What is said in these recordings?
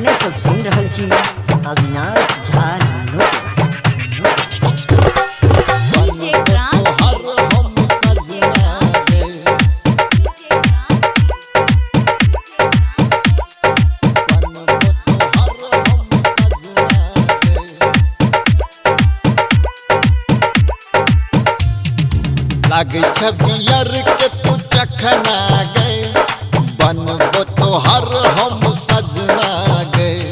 अपने सब सुन रहल छी अविनाश झा लागे छबियर के तू चखना गए बनबो तोहर हम सजना गए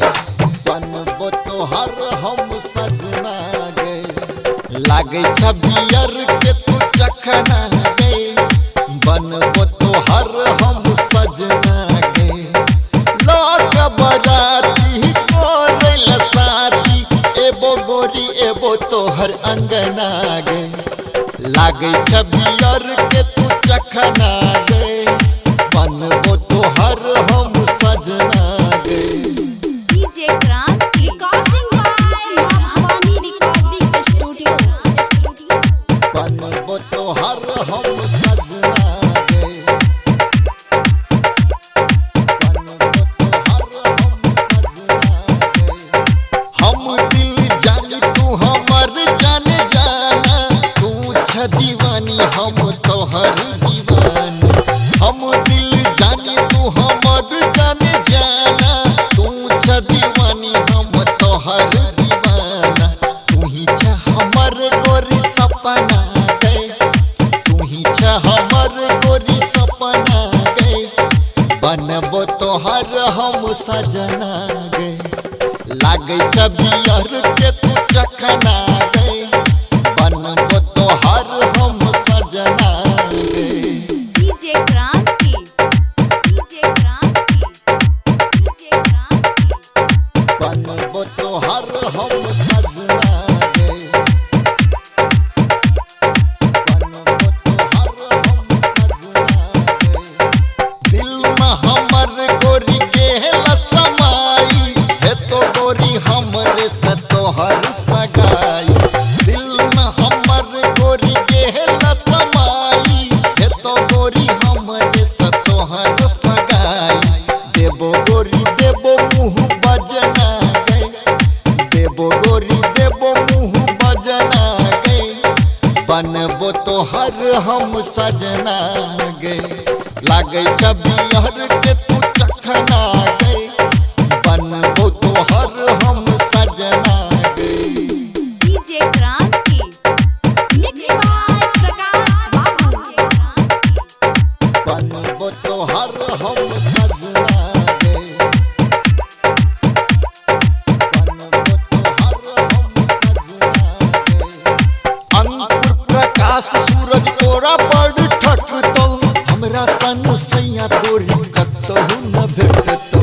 बनबो तोहर हम सजना गए लागे छबियर के तू चखना गए बनबो तोहर हम सजना गए लोग बराती कोरल साथी एबो गोरी एबो तोहर अंगना गए लागे छबियर के तू चखना गए बनबो तोहर हम सजना गए। DJ Kranti recording by Bhavani recording studio बनबो तोहर हम सजना गए बनबो तोहर हम सजना गए हम दिल जानी तू हमर जाने जाना दीवानी हम तोहर दीवानी हम दिल जानी तू हमर जाने जाना तू छ दीवानी हम तोहर दीवाना तू ही छ हमर गोरी सपना गए तू ही छ हमर गोरी सपना गए बनबो तोहर हम सजना गए लागे छबियर के तू चखना गए बनबो तोहर हम सजना गए। डीजे क्रांति बनबो तोहर हम सजना गए बनबो तोहर हम सजना गए दिल में हमर गोरी गेल समाई है तो गोरी हमरे से तोहर सगाई दिल में हमर गोरी गेल समाई है तो गोरी हमरे से तोहर सगाई देबो गोरी देबो मुँह बजना गए देबो गोरी देबो मुँह बजना गए बनबो तोहर हम सजना गए लागे छबियर के तू चखना गए बनबो तोहर हम सजना गए। डीजे क्रांति मिक्स बाय प्रकाश बाबू बनबो तोहर हम सजना गए बनबो तोहर हम सजना गए अंकुर प्रकाश सूरज तोरा बड़ ठकतो हमरा संग सैया तोरी कतहु न भेटतो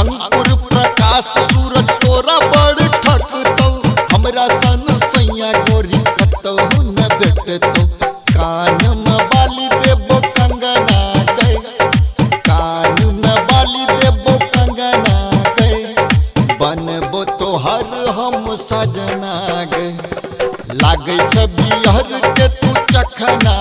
अंकुर प्रकाश सूरज तोरा बड़ ठकतो हमरा संग सैया गोरी कतहु न भेटतो कान में बाली देबो कंगना गए कान में बाली देबो कंगना गए बनबो तोहर हम सजना गए लागे छबियर के तू चखना